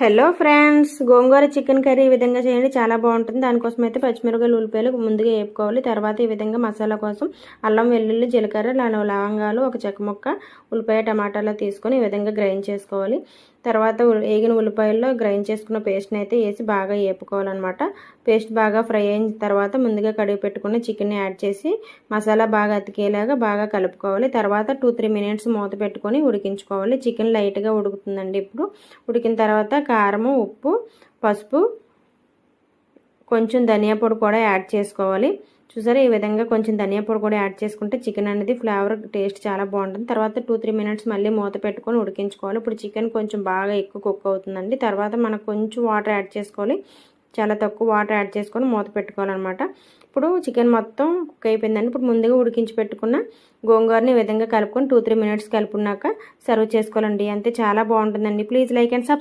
Hello friends, గోంగూర chicken curry ఈ విధంగా చేయండి, చాలా బాగుంటుంది. దానికోసం అయితే పచ్చిమిరపకాయలు, ఉల్లిపాయలు ముందుగా వేపుకోవాలి. తర్వాత ఈ విధంగా మసాలా కోసం అల్లం, వెల్లుల్లి, జీలకర్ర, లవంగాలు, ఒక చెక్క ముక్క, ఉల్లిపాయ, టమాటాలు తీసుకొని ఈ విధంగా గ్రైండ్ చేసుకోవాలి. తర్వాత వేగిన ఉల్లిపాయల్లో గ్రైండ్ చేసుకున్న పేస్ట్ని అయితే వేసి బాగా వేపుకోవాలన్నమాట. పేస్ట్ బాగా ఫ్రై అయిన తర్వాత ముందుగా కడిగి పెట్టుకున్న చికెన్ని యాడ్ చేసి మసాలా బాగా అతికేలాగా బాగా కలుపుకోవాలి. తర్వాత 2-3 మినిట్స్ మూత పెట్టుకొని ఉడికించుకోవాలి. చికెన్ లైట్గా ఉడుకుతుందండి. ఇప్పుడు ఉడికిన తర్వాత కారము, ఉప్పు, పసుపు, కొంచెం ధనియా పొడి కూడా యాడ్ చేసుకోవాలి. చూసారా, ఈ విధంగా కొంచెం ధనియా పొడి కూడా యాడ్ చేసుకుంటే చికెన్ అనేది ఫ్లేవర్ టేస్ట్ చాలా బాగుంటుంది. తర్వాత 2-3 మినిట్స్ మళ్ళీ మూత పెట్టుకొని ఉడికించుకోవాలి. ఇప్పుడు చికెన్ కొంచెం బాగా ఎక్కువ కుక్ అవుతుందండి. తర్వాత మనకు కొంచెం వాటర్ యాడ్ చేసుకోవాలి. చాలా తక్కువ వాటర్ యాడ్ చేసుకొని మూత పెట్టుకోవాలన్నమాట. ఇప్పుడు చికెన్ మొత్తం కుక్ అయిపోయిందండి. ఇప్పుడు ముందుగా ఉడికించి పెట్టుకున్న గోంగూరని ఈ విధంగా కలుపుకొని 2-3 మినిట్స్ కలుపుకున్నాక సర్వ్ చేసుకోవాలండి. అంతే, చాలా బాగుంటుందండి. Please like and subscribe.